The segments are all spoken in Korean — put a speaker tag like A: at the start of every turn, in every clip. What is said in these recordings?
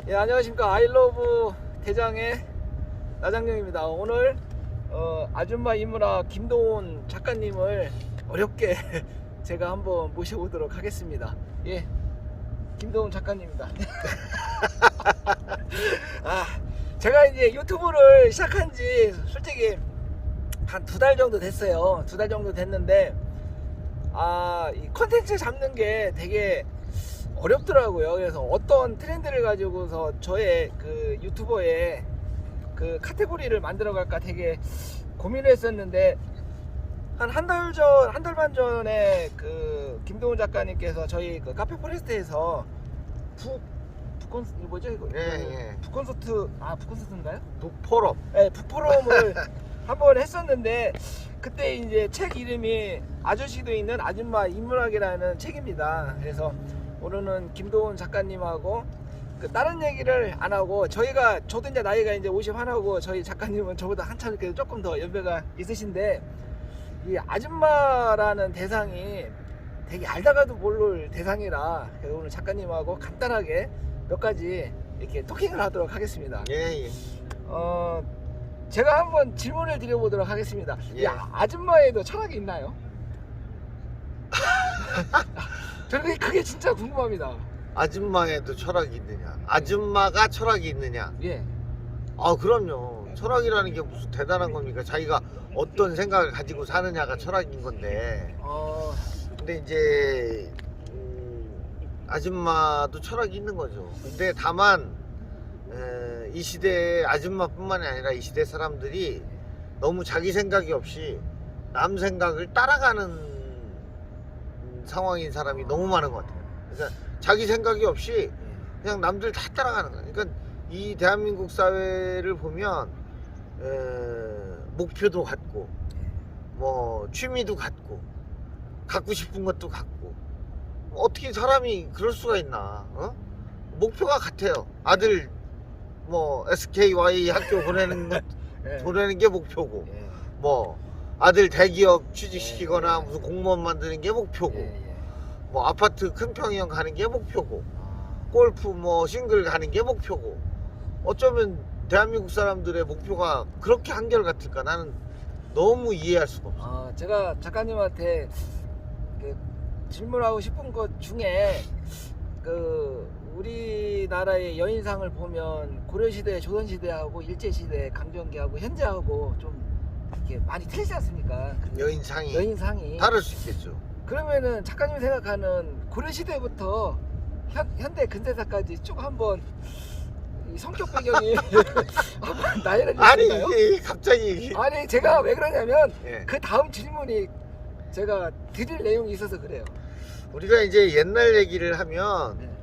A: 예, 안녕하십니까. 아이러브 대장의 나장령입니다. 오늘 아줌마 인문화 김도훈 작가님을 어렵게 제가 한번 모셔보도록 하겠습니다. 예, 김도훈 작가님입니다. 제가 이제 유튜브를 시작한 지 솔직히 한 2달 정도 됐어요. 2달 정도 됐는데 이 컨텐츠 잡는 게 되게 어렵더라고요. 그래서 어떤 트렌드를 가지고서 저의 그 유튜버의 그 카테고리를 만들어 갈까 되게 고민을 했었는데 한 달 반 전에 그 김도훈 작가님께서 저희 그 카페 포레스트에서 뭐죠 이거?
B: 예.
A: 북콘서트인가요?
B: 북포럼.
A: 네, 북포럼을 한번 했었는데 그때 이제 책 이름이 아저씨도 있는 아줌마 인문학이라는 책입니다. 그래서 오늘은 김도훈 작가님하고 그 다른 얘기를 안 하고 저도 이제 나이가 이제 51하고 저희 작가님은 저보다 한참 이렇게 조금 더 연배가 있으신데 이 아줌마라는 대상이 되게 알다가도 모를 대상이라 그래서 오늘 작가님하고 간단하게 몇 가지 이렇게 토킹을 하도록 하겠습니다.
B: 예.
A: 제가 한번 질문을 드려보도록 하겠습니다.
B: 예.
A: 이 아줌마에도 철학이 있나요? 저는 그게 진짜 궁금합니다.
B: 아줌마에도 철학이 있느냐? 아줌마가 철학이 있느냐?
A: 예.
B: 그럼요. 철학이라는 게 무슨 대단한 겁니까? 자기가 어떤 생각을 가지고 사느냐가 철학인 건데. 근데 이제 아줌마도 철학이 있는 거죠. 근데 다만 이 시대의 아줌마뿐만이 아니라 이 시대 사람들이 너무 자기 생각이 없이 남 생각을 따라가는 상황인 사람이 너무 많은 것 같아요. 그러니까 자기 생각이 없이 그냥 남들 다 따라가는 거예요. 그러니까 이 대한민국 사회를 보면 목표도 갖고 뭐 취미도 갖고 싶은 것도 갖고 어떻게 사람이 그럴 수가 있나? 목표가 같아요. 아들 뭐 SKY 학교 보내는 것 보내는 게 목표고 뭐 아들 대기업 취직시키거나 무슨 공무원 만드는 게 목표고 뭐 아파트 큰 평형 가는 게 목표고 골프 뭐 싱글 가는 게 목표고 어쩌면 대한민국 사람들의 목표가 그렇게 한결같을까 나는 너무 이해할 수가 없어.
A: 제가 작가님한테 질문하고 싶은 것 중에 우리나라의 여인상을 보면 고려시대, 조선시대하고 일제시대, 강점기하고 현재하고 좀 이렇게 많이 틀리지 않습니까? 여인상이
B: 다를 수 있겠죠.
A: 그러면은 작가님이 생각하는 고려시대부터 현대 근대사까지 쭉 한번 이 성격 배경이 한번 나열해 주실까요?
B: 아니 갑자기
A: 아니 제가 왜 그러냐면
B: 예.
A: 그 다음 질문이 제가 드릴 내용이 있어서 그래요.
B: 우리가 이제 옛날 얘기를 하면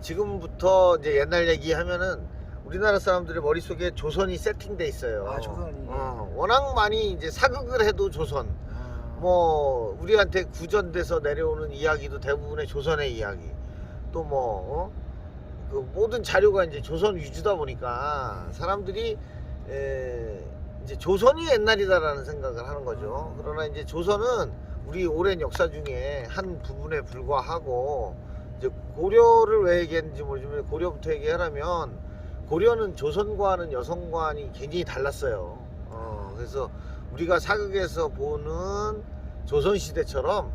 B: 지금부터 이제 옛날 얘기하면은 우리나라 사람들의 머릿속에 조선이 세팅돼 있어요.
A: 조선이.
B: 워낙 많이 이제 사극을 해도 조선. 뭐 우리한테 구전돼서 내려오는 이야기도 대부분의 조선의 이야기. 또 뭐 그 모든 자료가 이제 조선 위주다 보니까 사람들이 이제 조선이 옛날이다라는 생각을 하는 거죠. 그러나 이제 조선은 우리 오랜 역사 중에 한 부분에 불과하고 이제 고려를 왜 얘기했는지 모르지만 고려부터 얘기하려면 고려는 조선과는 여성관이 굉장히 달랐어요. 그래서 우리가 사극에서 보는 조선시대처럼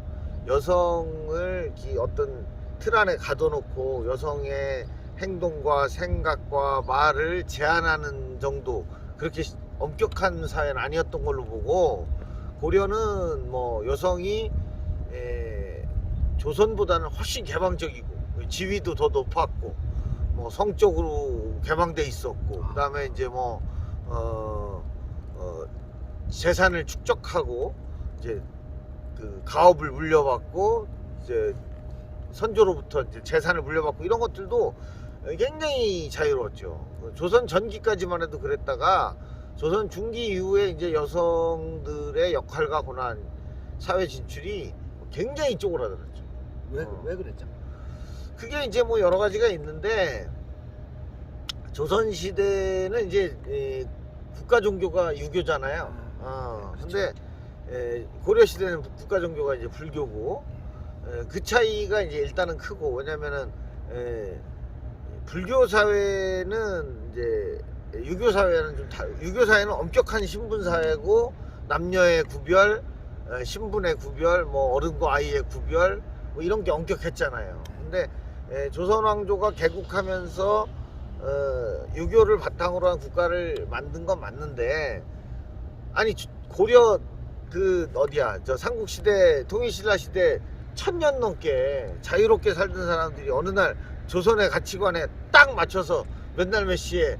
B: 여성을 어떤 틀 안에 가둬놓고 여성의 행동과 생각과 말을 제한하는 정도 그렇게 엄격한 사회는 아니었던 걸로 보고 고려는 뭐 여성이 조선보다는 훨씬 개방적이고 지위도 더 높았고 뭐 성적으로 개방돼 있었고 그 다음에 이제 뭐 재산을 축적하고 이제 그 가업을 물려받고 이제 선조로부터 이제 재산을 물려받고 이런 것들도 굉장히 자유로웠죠. 조선 전기까지만 해도 그랬다가 조선 중기 이후에 이제 여성들의 역할과 권한 사회 진출이 굉장히 쪼그라들었죠.
A: 왜 그랬죠?
B: 그게 이제 뭐 여러 가지가 있는데 조선 시대는 이제 국가 종교가 유교잖아요. 근데 고려 시대는 국가 종교가 이제 불교고 그 차이가 이제 일단은 크고 왜냐면은 불교 사회는 이제 유교 사회는 유교 사회는 엄격한 신분 사회고 남녀의 구별, 신분의 구별, 뭐 어른과 아이의 구별 뭐 이런 게 엄격했잖아요. 근데 조선 왕조가 개국하면서 유교를 바탕으로 한 국가를 만든 건 맞는데 아니 고려 그 어디야 저 삼국시대 통일신라 시대 1000년 넘게 자유롭게 살던 사람들이 어느 날 조선의 가치관에 딱 맞춰서 몇 날 몇 시에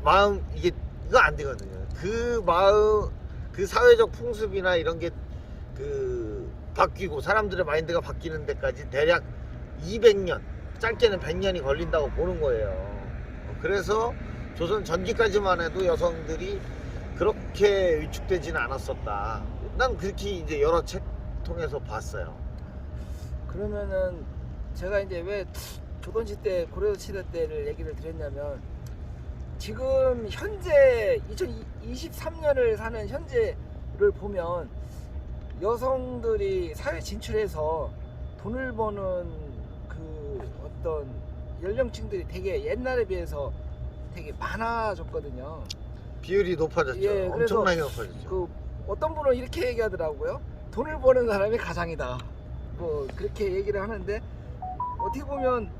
B: 마음 이거 안 되거든요. 그 마음 그 사회적 풍습이나 이런 게 그 바뀌고 사람들의 마인드가 바뀌는 데까지 대략 200년 짧게는 100년이 걸린다고 보는 거예요. 그래서 조선 전기까지만 해도 여성들이 그렇게 위축되지는 않았었다. 난 그렇게 이제 여러 책 통해서 봤어요.
A: 그러면은 제가 이제 왜 조선시대 고려시대 때를 얘기를 드렸냐면 지금 현재 2023년을 사는 현재를 보면 여성들이 사회 진출해서 돈을 버는 그 어떤 연령층들이 되게 옛날에 비해서 되게 많아졌거든요.
B: 비율이 높아졌죠.
A: 예, 그래서
B: 엄청나게 높아졌죠.
A: 그 어떤 분은 이렇게 얘기하더라고요. 돈을 버는 사람이 가장이다. 뭐 그렇게 얘기를 하는데 어떻게 보면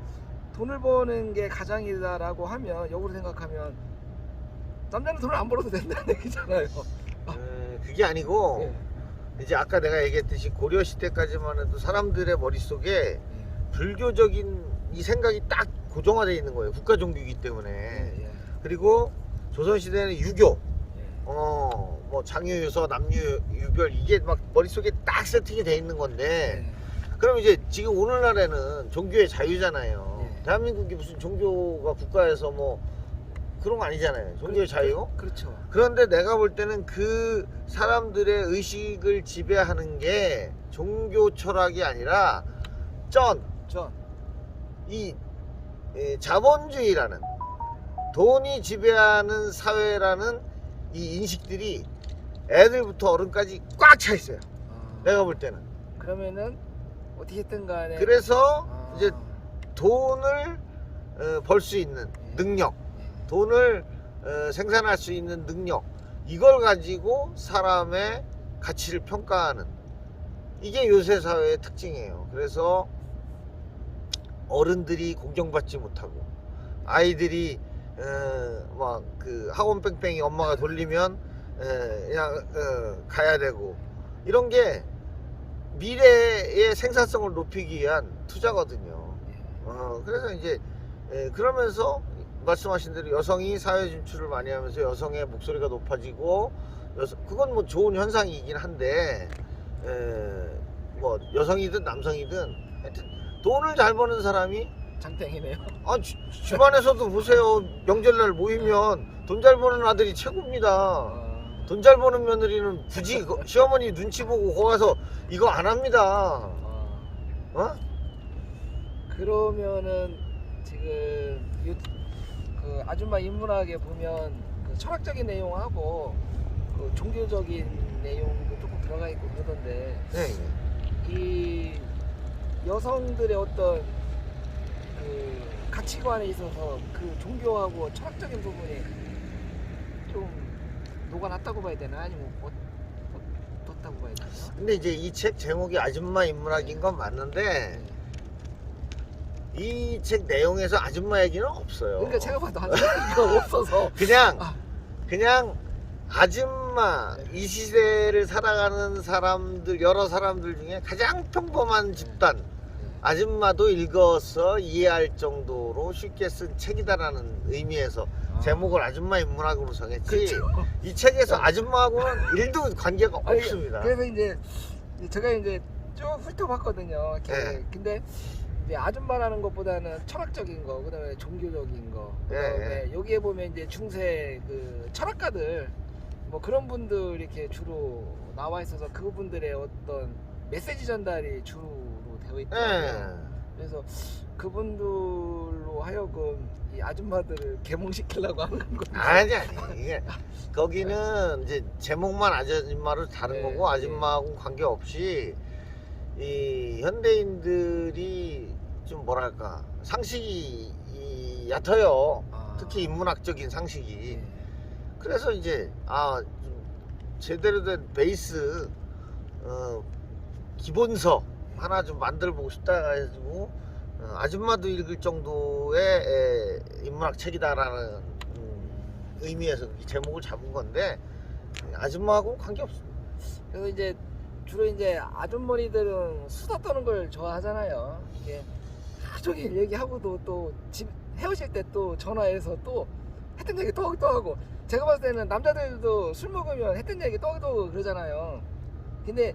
A: 돈을 버는 게 가장이다라고 하면 역으로 생각하면 남자는 돈을 안 벌어도 된다는 얘기잖아요.
B: 그게 아니고
A: 예.
B: 이제 아까 내가 얘기했듯이 고려 시대까지만 해도 사람들의 머릿속에 불교적인 이 생각이 딱 고정화되어 있는 거예요. 국가 종교이기 때문에.
A: 예.
B: 그리고 조선 시대는 유교,
A: 예.
B: 뭐 장유유서, 남유유별 이게 막 머릿속에 딱 세팅이 돼 있는 건데
A: 예.
B: 그럼 이제 지금 오늘날에는 종교의 자유잖아요.
A: 예.
B: 대한민국이 무슨 종교가 국가에서 뭐 그런 거 아니잖아요. 종교의 자유.
A: 그렇죠.
B: 그런데 내가 볼 때는 그 사람들의 의식을 지배하는 게 종교 철학이 아니라 이 자본주의라는 돈이 지배하는 사회라는 이 인식들이 애들부터 어른까지 꽉 차 있어요. 내가 볼 때는.
A: 그러면은 어떻게든 간에
B: 그래서 이제 돈을 벌 수 있는 능력, 돈을 생산할 수 있는 능력, 이걸 가지고 사람의 가치를 평가하는 이게 요새 사회의 특징이에요. 그래서 어른들이 공경받지 못하고 아이들이 막 그 학원 뺑뺑이 엄마가 돌리면 그냥 가야 되고 이런 게 미래의 생산성을 높이기 위한 투자거든요. 그래서 이제 그러면서 말씀하신 대로 여성이 사회 진출을 많이 하면서 여성의 목소리가 높아지고 그건 뭐 좋은 현상이긴 한데 뭐 여성이든 남성이든 하여튼 돈을 잘 버는 사람이
A: 장땡이네요.
B: 집안에서도 보세요. 명절날 모이면 돈 잘 버는 아들이 최고입니다. 돈 잘 버는 며느리는 굳이 시어머니 눈치 보고 거기 가서 이거 안 합니다.
A: 그러면은 지금 그 아줌마 인문학에 보면 그 철학적인 내용하고 그 종교적인 내용도 조금 들어가 있고 그러던데 이 여성들의 어떤 그 가치관에 있어서 그 종교하고 철학적인 부분이 좀 녹아났다고 봐야 되나 아니면 어떻다고 봐야 되나?
B: 근데 이제 이 책 제목이 아줌마 인문학인 건 맞는데 이 책 내용에서 아줌마 얘기는 없어요.
A: 그러니까 제가 봐도 아줌마가 없어서
B: 그냥 아줌마 이 시대를 살아가는 사람들 여러 사람들 중에 가장 평범한 집단 아줌마도 읽어서 이해할 정도로 쉽게 쓴 책이다라는 의미에서 제목을 아줌마 인문학으로 정했지.
A: 그렇죠.
B: 이 책에서 아줌마하고는 1도 관계가 없습니다.
A: 그래서 이제 제가 이제 쭉 훑어봤거든요. 근데 이제 아줌마라는 것보다는 철학적인 거, 그다음에 종교적인 거, 그다음에 여기에 보면 이제 중세 그 철학가들 뭐 그런 분들 이렇게 주로 나와 있어서 그분들의 어떤 메시지 전달이 주로 되어 있더라고요. 그래서 그분들로 하여금 이 아줌마들을 계몽시키려고 하는 거죠.
B: 아니 이게 거기는 이제 제목만 아줌마를 다른 거고 아줌마하고 관계없이 이 현대인들이 좀 뭐랄까 상식이 상식이 얕아요.
A: 아.
B: 특히 인문학적인 상식이.
A: 예.
B: 그래서 이제 좀 제대로 된 베이스 기본서 하나 좀 만들어보고 싶다 해가지고 아줌마도 읽을 정도의 인문학 책이다라는 의미에서 이 제목을 잡은 건데 아줌마하고 관계없습니다.
A: 그래서 이제 주로 이제 아주머니들은 수다 떠는 걸 좋아하잖아요. 이게 하루 종일 얘기하고도 또 집 헤어질 때 또 전화해서 또 했던 얘기 또 하고 제가 봤을 때는 남자들도 술 먹으면 했던 얘기 또 하고 그러잖아요. 근데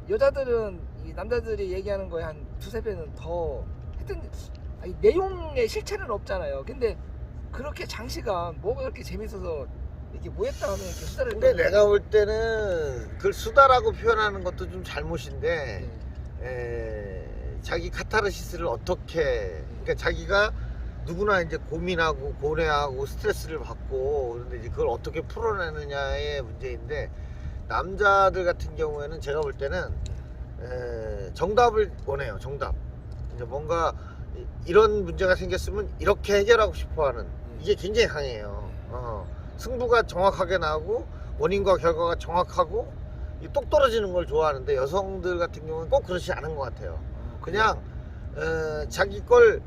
A: 여자들은 이 남자들이 얘기하는 거에 한 두세 배는 더 했던 아니, 내용의 실체는 없잖아요. 근데 그렇게 장시간 뭐가 그렇게 재밌어서 이렇게 뭐 했다 하면 이렇게 수다를
B: 근데
A: 떠는
B: 내가 볼 때는 그걸 수다라고 표현하는 것도 좀 잘못인데
A: 네.
B: 자기 카타르시스를 어떻게 그러니까 자기가 누구나 이제 고민하고 고뇌하고 스트레스를 받고 그런데 이제 그걸 어떻게 풀어내느냐의 문제인데 남자들 같은 경우에는 제가 볼 때는 정답을 원해요. 정답. 이제 뭔가 이런 문제가 생겼으면 이렇게 해결하고 싶어하는 이게 굉장히 강해요. 승부가 정확하게 나고 원인과 결과가 정확하고 똑 떨어지는 걸 좋아하는데 여성들 같은 경우는 꼭 그렇지 않은 것 같아요. 그냥 자기 걸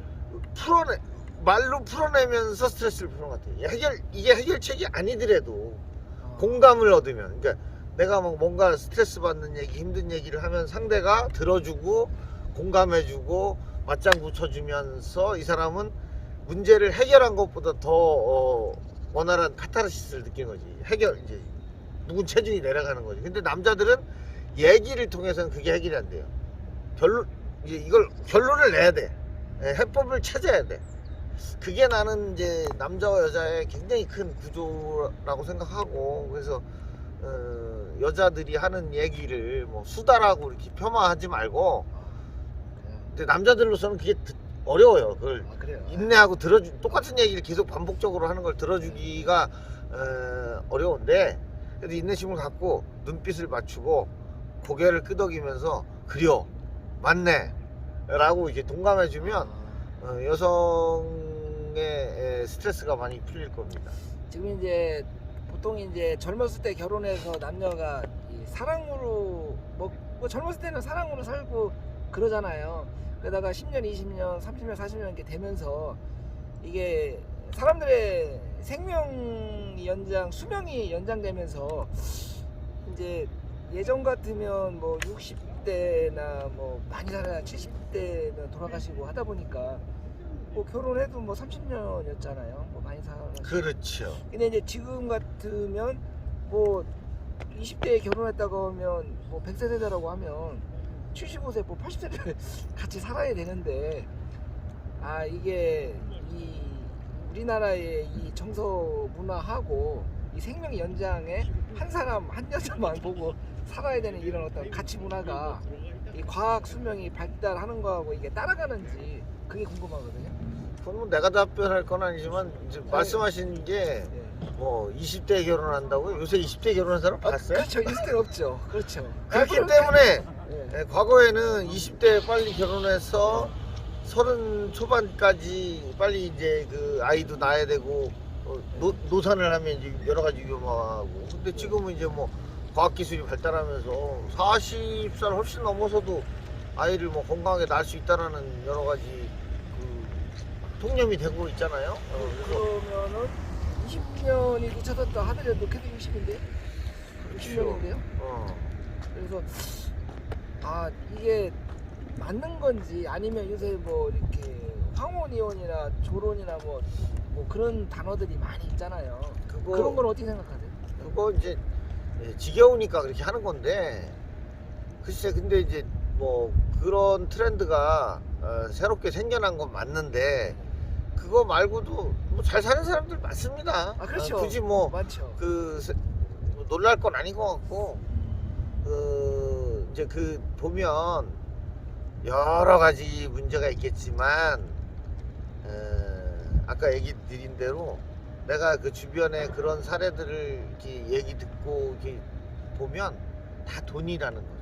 B: 말로 풀어내면서 스트레스를 푸는 것 같아요. 이게 해결책이 아니더라도 공감을 얻으면, 그러니까 내가 뭔가 스트레스 받는 얘기, 힘든 얘기를 하면 상대가 들어주고 공감해주고 맞장구 쳐주면서 이 사람은 문제를 해결한 것보다 더 원활한 카타르시스를 느낀 거지. 이제 누군 체중이 내려가는 거지. 근데 남자들은 얘기를 통해서는 그게 해결이 안 돼요. 이제 이걸 결론을 내야 돼. 해법을 찾아야 돼. 그게 나는 이제 남자와 여자의 굉장히 큰 구조라고 생각하고 그래서 여자들이 하는 얘기를 뭐 수다라고 이렇게 폄하하지 말고 근데 남자들로서는 그게 어려워요. 그걸
A: 그래요.
B: 인내하고 똑같은 얘기를 계속 반복적으로 하는 걸 들어주기가 어려운데 그래도 인내심을 갖고 눈빛을 맞추고 고개를 끄덕이면서 그려 맞네 라고 이렇게 동감해주면 여성의 스트레스가 많이 풀릴 겁니다.
A: 지금 이제 보통 이제 젊었을 때 결혼해서 남녀가 이 사랑으로 뭐 젊었을 때는 사랑으로 살고 그러잖아요. 그러다가 10년, 20년, 30년, 40년 이렇게 되면서 이게 사람들의 수명이 연장되면서 이제 예전 같으면 뭐 60대나 뭐 많이 살아야 70대면 돌아가시고 하다 보니까 뭐 결혼해도 뭐 30년이었잖아요. 뭐 많이 살아가시고.
B: 그렇죠.
A: 근데 이제 지금 같으면 뭐 20대에 결혼했다고 하면 뭐 100세 세대라고 하면 75세 뭐 80세를 같이 살아야 되는데 이게 이 우리나라의 이 정서 문화하고 이 생명 연장에 한 사람 한 여자만 보고 살아야 되는 이런 어떤 가치 문화가 이 과학 수명이 발달하는 거하고 이게 따라가는지 그게 궁금하거든요.
B: 그건 뭐 내가 답변할 건 아니지만 이제 말씀하신 게 뭐 20대에 결혼한다고요? 요새 20대에 결혼한 사람 봤어요?
A: 그렇죠. 20대 없죠. 그렇죠.
B: 그렇기 때문에
A: 예.
B: 과거에는 20대에 빨리 결혼해서 30 초반까지 빨리 이제 그 아이도 낳아야 되고 노산을 하면 이제 여러 가지 위험하고 근데 지금은 이제 뭐 과학기술이 발달하면서 40살 훨씬 넘어서도 아이를 뭐 건강하게 낳을 수 있다라는 여러 가지 그 통념이 되고 있잖아요.
A: 그러면은 20년이 늦춰졌다 하더라도 걔도 60인데 60년인데요. 그래서 이게 맞는 건지 아니면 요새 뭐 이렇게 황혼이혼이나 조론이나 뭐 그런 단어들이 많이 있잖아요. 그런 건 어떻게 생각하세요?
B: 그거 이제 지겨우니까 그렇게 하는 건데 글쎄 근데 이제 뭐 그런 트렌드가 새롭게 생겨난 건 맞는데 그거 말고도 뭐 잘 사는 사람들 많습니다.
A: 그렇죠.
B: 굳이 뭐
A: 많죠.
B: 놀랄 건 아닌 것 같고 이제 보면 여러 가지 문제가 있겠지만 아까 얘기 드린 대로 내가 그 주변에 그런 사례들을 이렇게 얘기 듣고 이렇게 보면 다 돈이라는 거죠.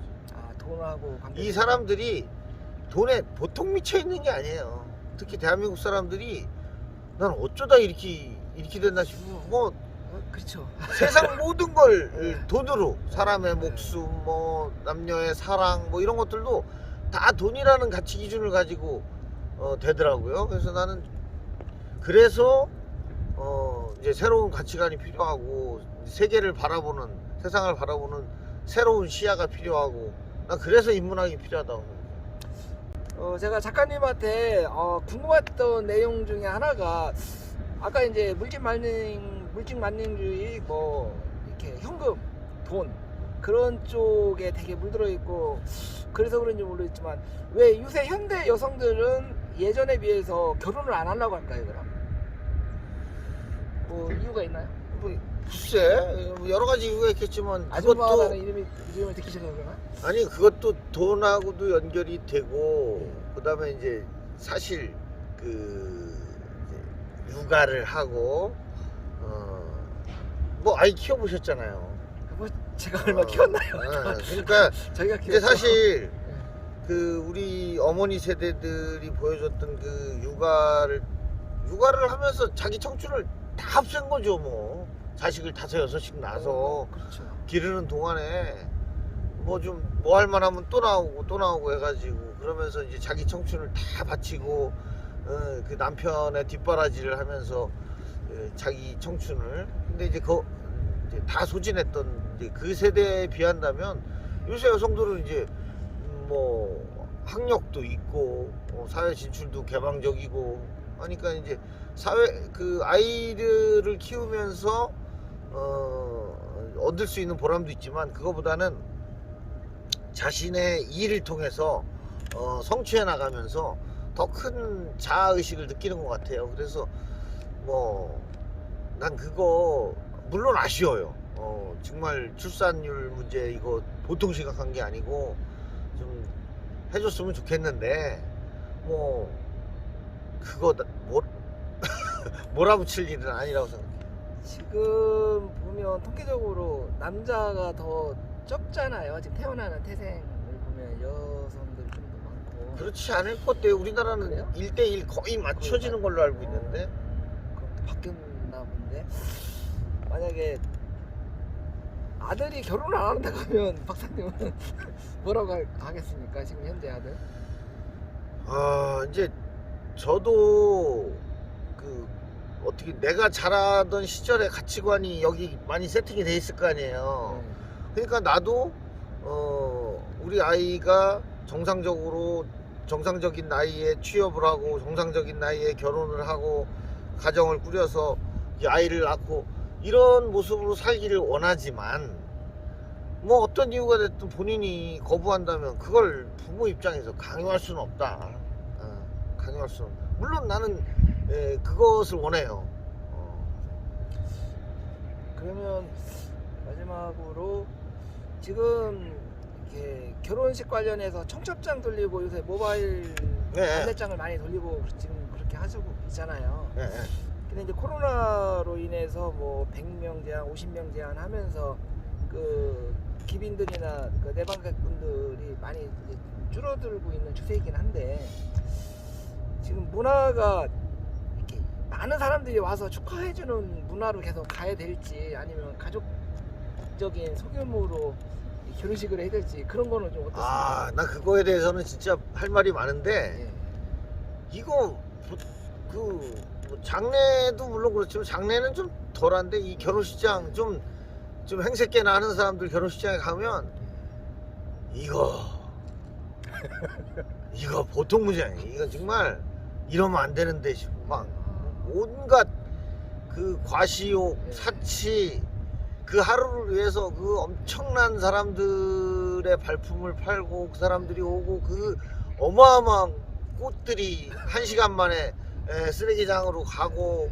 A: 돈하고 관계.
B: 이 사람들이 돈에 보통 미쳐 있는 게 아니에요. 특히 대한민국 사람들이 난 어쩌다 이렇게 됐나 싶고 뭐
A: 그렇죠.
B: 세상 모든 걸 돈으로 사람의 목숨 뭐 남녀의 사랑 뭐 이런 것들도 다 돈이라는 가치 기준을 가지고 되더라고요. 그래서 나는 그래서 이제 새로운 가치관이 필요하고 세계를 바라보는 세상을 바라보는 새로운 시야가 필요하고 난 그래서 인문학이 필요하다고.
A: 제가 작가님한테 궁금했던 내용 중에 하나가 아까 이제 물질만능주의 뭐 이렇게 현금, 돈 그런 쪽에 되게 물들어 있고 그래서 그런지 모르겠지만 왜 요새 현대 여성들은 예전에 비해서 결혼을 안 하려고 할까요, 그럼? 뭐 이유가 있나요?
B: 뭐, 글쎄 여러 가지 이유가 있겠지만
A: 아줌마라는 이름을 듣기 싫어서 그러나?
B: 아니 그것도 돈하고도 연결이 되고 그다음에 이제 사실 그 이제 육아를 하고 뭐 아이 키워보셨잖아요.
A: 뭐 제가 얼마 키웠나요?
B: 그러니까
A: 저희가
B: 이제
A: 키웠죠.
B: 사실 그 우리 어머니 세대들이 보여줬던 그 육아를 하면서 자기 청춘을 다 합친 거죠. 뭐 자식을 5, 6씩 낳아서
A: 그렇죠.
B: 기르는 동안에 뭐 좀 뭐 할 만하면 또 나오고 해가지고 그러면서 이제 자기 청춘을 다 바치고 그 남편의 뒷바라지를 하면서 자기 청춘을 근데 이제 이제 다 소진했던 이제 그 세대에 비한다면 요새 여성들은 이제 뭐 학력도 있고 사회 진출도 개방적이고 하니까 이제 그 아이들을 키우면서 얻을 수 있는 보람도 있지만 그거보다는 자신의 일을 통해서 성취해 나가면서 더 큰 자아의식을 느끼는 것 같아요. 그래서 뭐 난 그거 물론 아쉬워요. 정말 출산율 문제 이거 보통 심각한 게 아니고 좀 해줬으면 좋겠는데 뭐 그거 몰아붙일 일은 아니라고 생각해요.
A: 지금 보면 통계적으로 남자가 더 적잖아요. 지금 태어나는 태생을 보면 여성들이 좀 더 많고.
B: 그렇지 않을 것 같아요. 우리나라는
A: 그래요?
B: 1대1 거의 맞춰지는 걸로 알고 있는데.
A: 그럼 또 바뀌었나 본데. 만약에 아들이 결혼을 안 한다고 하면 박사님은 뭐라고 하겠습니까? 지금 현재 아들?
B: 이제 저도 그 어떻게 내가 자라던 시절의 가치관이 여기 많이 세팅이 돼 있을 거 아니에요. 그러니까 나도 우리 아이가 정상적인 나이에 취업을 하고 정상적인 나이에 결혼을 하고 가정을 꾸려서 이 아이를 낳고 이런 모습으로 살기를 원하지만 뭐 어떤 이유가 됐든 본인이 거부한다면 그걸 부모 입장에서 강요할 수는 없다. 강요할 수는 물론 나는 그것을 원해요.
A: 그러면 마지막으로 지금 이렇게 결혼식 관련해서 청첩장 돌리고 요새 모바일
B: 네.
A: 안내장을 많이 돌리고 지금 그렇게 하시고 있잖아요.
B: 네.
A: 근데 이제 코로나로 인해서 뭐 100명 제한, 50명 제한 하면서 그 기빈들이나 그 내방객분들이 많이 이제 줄어들고 있는 추세이긴 한데 지금 문화가 이렇게 많은 사람들이 와서 축하해주는 문화로 계속 가야 될지 아니면 가족적인 소규모로 결혼식을 해야 될지 그런 거는 좀 어떻습니까?
B: 나 그거에 대해서는 진짜 할 말이 많은데
A: 예.
B: 이거 뭐 장례도 물론 그렇지만 장례는 좀 덜한데 이 결혼식장 좀 행색계나 하는 사람들 결혼식장에 가면 이거 보통 문제 아니에요. 이거 정말 이러면 안 되는데 싶고 막 온갖 그 과시욕, 사치 그 하루를 위해서 그 엄청난 사람들의 발품을 팔고 그 사람들이 오고 그 어마어마한 꽃들이 1시간 만에 쓰레기장으로 가고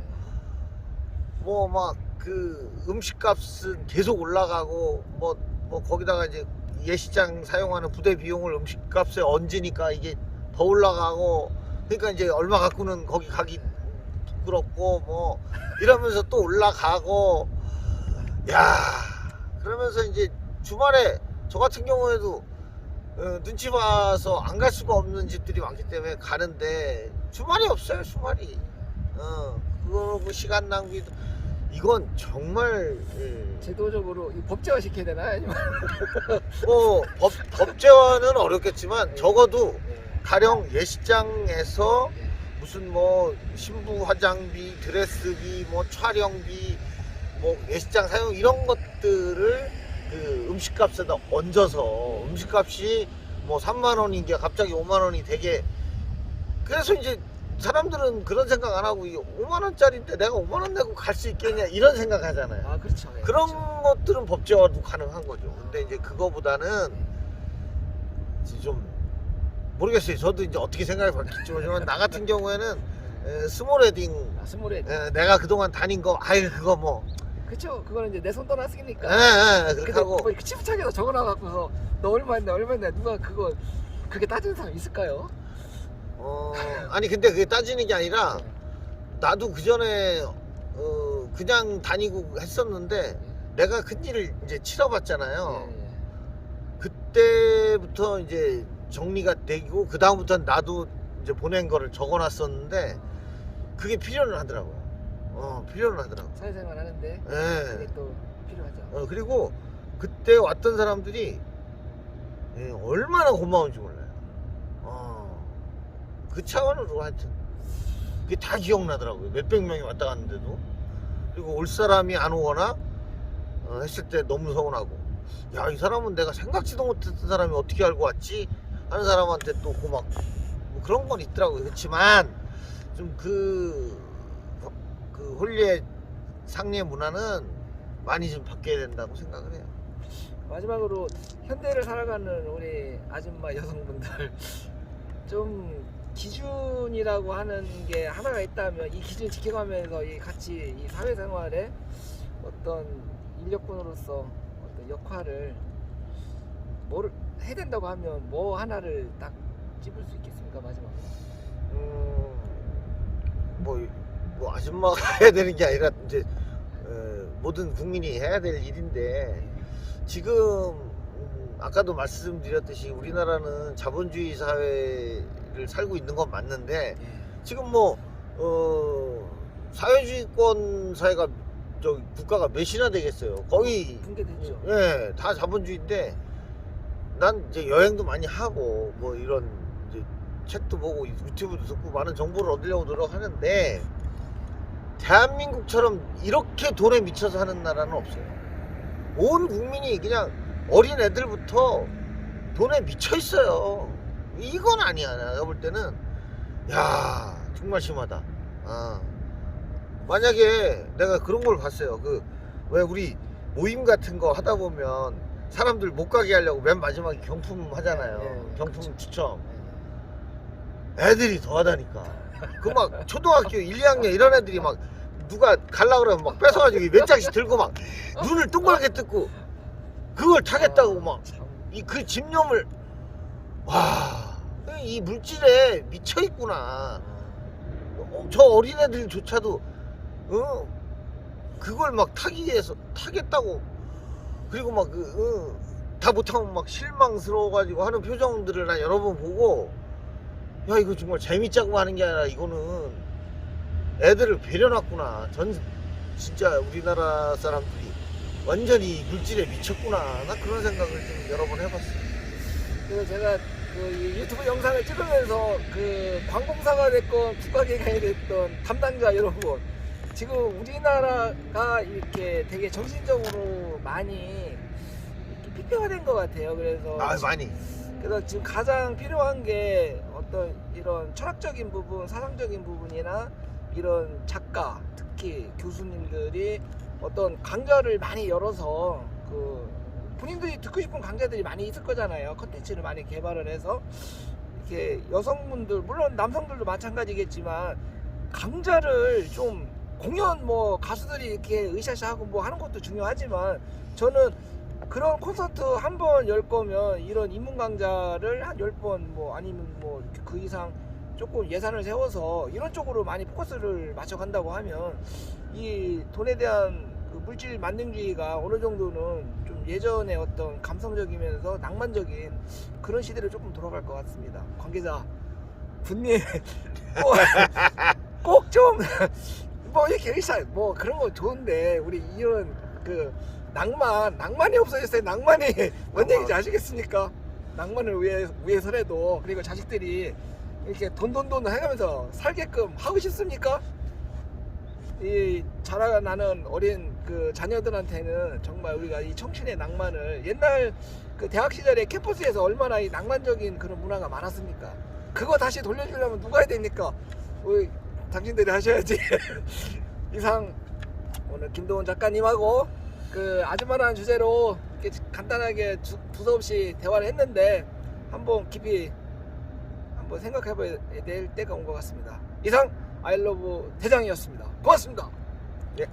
B: 뭐 막 그 음식값은 계속 올라가고 뭐 거기다가 이제 예식장 사용하는 부대 비용을 음식값에 얹으니까 이게 더 올라가고 그러니까 이제 얼마 갖고는 거기 가기 부끄럽고 뭐 이러면서 또 올라가고 야 그러면서 이제 주말에 저 같은 경우에도 눈치 봐서 안 갈 수가 없는 집들이 많기 때문에 가는데 주말이 없어요. 주말이 오고 시간 낭비도 이건 정말
A: 제도적으로 이 법제화 시켜야 되나 아니면
B: 뭐 법제화는 어렵겠지만 적어도
A: 예.
B: 가령 예식장에서
A: 예.
B: 무슨 뭐 신부 화장비, 드레스비, 뭐 촬영비, 뭐 예식장 사용 이런 것들을 그 음식값에다 얹어서 음식값이 뭐 3만 원인 게 갑자기 5만 원이 되게 그래서 이제 사람들은 그런 생각 안 하고 5만 원짜리인데 내가 5만 원 내고 갈 수 있겠냐 이런 생각 하잖아요.
A: 아 그렇죠. 예,
B: 그런
A: 그렇죠.
B: 것들은 법제화도 가능한 거죠. 근데 이제 그거보다는 이제 좀 모르겠어요. 저도 이제 어떻게 생각이 바뀔지 모르지만 나 같은 경우에는 스몰 웨딩
A: 아, 스몰에
B: 내가 그동안 다닌 거 아예 그거 뭐
A: 그렇죠. 그거는 이제 내 손 떠났으니까.
B: 그렇게
A: 근데
B: 하고
A: 뭐 이렇게 치부착해서 적어놔갖고서 너 얼마 했냐 얼마 했냐 누가 그거 그게 따지는 사람 있을까요?
B: 아니 근데 그게 따지는 게 아니라 나도 그 전에 그냥 다니고 했었는데 내가 큰 일을 이제 치러봤잖아요.
A: 예, 예.
B: 그때부터 이제 정리가 되고 그 다음부터는 나도 이제 보낸 거를 적어놨었는데 그게 필요는 하더라고요. 필요는 하더라고.
A: 사회생활 하는데
B: 예.
A: 그게 또 필요하죠.
B: 그리고 그때 왔던 사람들이 얼마나 고마운지 몰라요. 그 차원으로 하여튼 그게 다 기억나더라고요. 몇백 명이 왔다 갔는데도. 그리고 올 사람이 안 오거나 했을 때 너무 서운하고 야, 이 사람은 내가 생각지도 못했던 사람이 어떻게 알고 왔지? 하는 사람한테 또 고맙고 뭐 그런 건 있더라고요. 그렇지만 좀 그 홀리의 상례 문화는 많이 좀 바뀌어야 된다고 생각을 해요.
A: 마지막으로 현대를 살아가는 우리 아줌마 여성분들 좀 기준이라고 하는 게 하나가 있다면 이 기준 지켜가면서 이 같이 이 사회생활에 어떤 인력군으로서 어떤 역할을 뭐를 해야 된다고 하면 뭐 하나를 딱 찝을 수 있겠습니까 마지막으로?
B: 뭐 아줌마가 해야 되는 게 아니라 이제 모든 국민이 해야 될 일인데 지금 아까도 말씀드렸듯이 우리나라는 자본주의 사회를 살고 있는 건 맞는데 지금 뭐 사회주의권 사회가 저 국가가 몇이나 되겠어요. 거의
A: 붕괴됐죠.
B: 예, 다 자본주의인데 난 이제 여행도 많이 하고 뭐 이런 이제 책도 보고 유튜브도 듣고 많은 정보를 얻으려고 노력하는데 대한민국처럼 이렇게 돈에 미쳐서 하는 나라는 없어요. 온 국민이 그냥 어린 애들부터 돈에 미쳐 있어요. 이건 아니야. 내가 볼 때는 야 정말 심하다. 만약에 내가 그런 걸 봤어요. 그 왜 우리 모임 같은 거 하다 보면 사람들 못 가게 하려고 맨 마지막에 경품 하잖아요. 경품
A: 그렇죠.
B: 추첨. 애들이 더 하다니까. 그 막 초등학교 1, 2학년 이런 애들이 막 누가 갈라 그러면 막 뺏어가지고 몇 장씩 들고 막 눈을 동그랗게 뜯고 그걸 타겠다고 막 이 그 집념을 와 이 물질에 미쳐 있구나. 저 어린애들조차도 그걸 막 타기 위해서 타겠다고 그리고 막 다 못하면 막 실망스러워가지고 하는 표정들을 난 여러 번 보고 야 이거 정말 재밌자고 하는 게 아니라 이거는 애들을 배려놨구나. 진짜 우리나라 사람들이 완전히 물질에 미쳤구나. 나 그런 생각을 좀 여러 번 해봤어요.
A: 그래서 제가 그 유튜브 영상을 찍으면서 그 관공사가 됐건 국가기관이 됐던 담당자 여러분 지금 우리나라가 이렇게 되게 정신적으로 많이 이렇게 피폐화된 것 같아요. 그래서
B: 많이.
A: 그래서 지금 가장 필요한 게 어떤 이런 철학적인 부분, 사상적인 부분이나 이런 작가, 특히 교수님들이 어떤 강좌를 많이 열어서 그 본인들이 듣고 싶은 강좌들이 많이 있을 거잖아요. 컨텐츠를 많이 개발을 해서 이렇게 여성분들 물론 남성들도 마찬가지겠지만 강좌를 좀 공연 뭐 가수들이 이렇게 으쌰으쌰하고 뭐 하는 것도 중요하지만 저는 그런 콘서트 한 번 열 거면 이런 입문 강좌를 한 10번 뭐 아니면 뭐 이렇게 그 이상 조금 예산을 세워서 이런 쪽으로 많이 포커스를 맞춰 간다고 하면 이 돈에 대한 그 물질 만능주의가 어느 정도는 좀 예전에 어떤 감성적이면서 낭만적인 그런 시대로 조금 돌아갈 것 같습니다. 관계자 분님 꼭 좀 뭐 이렇게 의사 뭐 그런 거 좋은데 우리 이런 그 낭만이 없어졌어요. 낭만이 뭔 얘기인지 아시겠습니까? 낭만을 위해서라도 그리고 자식들이 이렇게 돈 해가면서 살게끔 하고 싶습니까? 이 자라나는 어린 그 자녀들한테는 정말 우리가 이 청춘의 낭만을 옛날 그 대학 시절에 캠퍼스에서 얼마나 이 낭만적인 그런 문화가 많았습니까? 그거 다시 돌려주려면 누가 해야 됩니까? 우리 당신들이 하셔야지. 이상 오늘 김도훈 작가님하고 그 아줌마라는 주제로 이렇게 간단하게 두서없이 대화를 했는데 한번 깊이 한번 생각해봐야 될 때가 온 것 같습니다. 이상 아이러브 대장이었습니다. 고맙습니다.
B: 예.